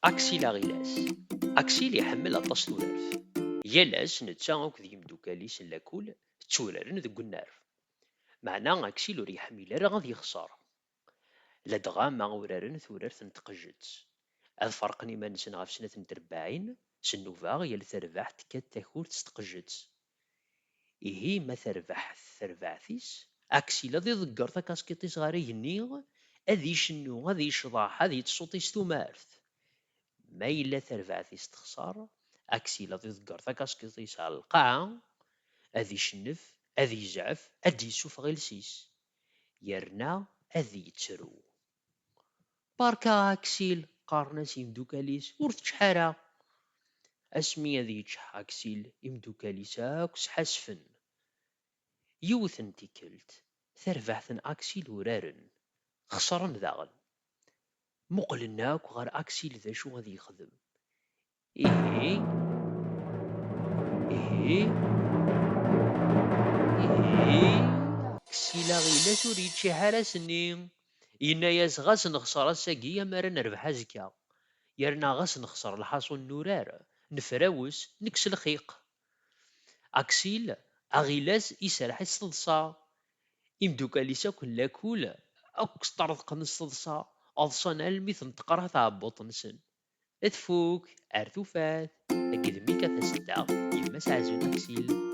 أكسيل أغيلاس. أكسيل يحمل أطاس تورارت. يالاس نتا أكد يمدوكاليس لاكول تورارن ذوك النار. معنى أكسيل ور يحمل راه غادي يخسر. لدغا ما ورارن تورارت نتقجت. هذا فرقني ما نسن غاف سنة تربعين سنوفا يا تربح تكاد تاكل تستقجت. إيه ما تربح تربعثيس أكسيلا ذي ذكر كاسكيطيس غاري ينيغ أذي شنو غادي يشضاح هذي تصوتيس تومارث. ما إلا تربعثيس تخسر أكسيلا ذي ذكر كاسكيطيس على القاعة أذي شنف أذي يزعف أذي يسوف غيلسيس يرنا أذي يتسرو. باركا أكسيل قارناس يمدوكاليس ورث شحارة اسمي ذي يتشح أكسيل يمدوكاليساك سحاسفن يوثن تيكلت تربحثن أكسيل ورارن خسرن ذاغن مقلناك غير أكسيل ذا شو غادي يخدم. إيه إيه إيه أكسيلا غيلا سوري تشي حالة سنين إنا ياس غاس نخسر الساقية مرة نربح أزكا يرنا غاس نخسر الحاصل نورار نفراوس نكس الخيق. أكسيل أغيلاس يسرح الصدصة إمدوكاليسا كلا كولا أوك سترضق نصدصا أضصان المثل تقرا تعبط نسن تفوك أرتوفات أكيد ميكا تسدع يما سعزون أكسيل.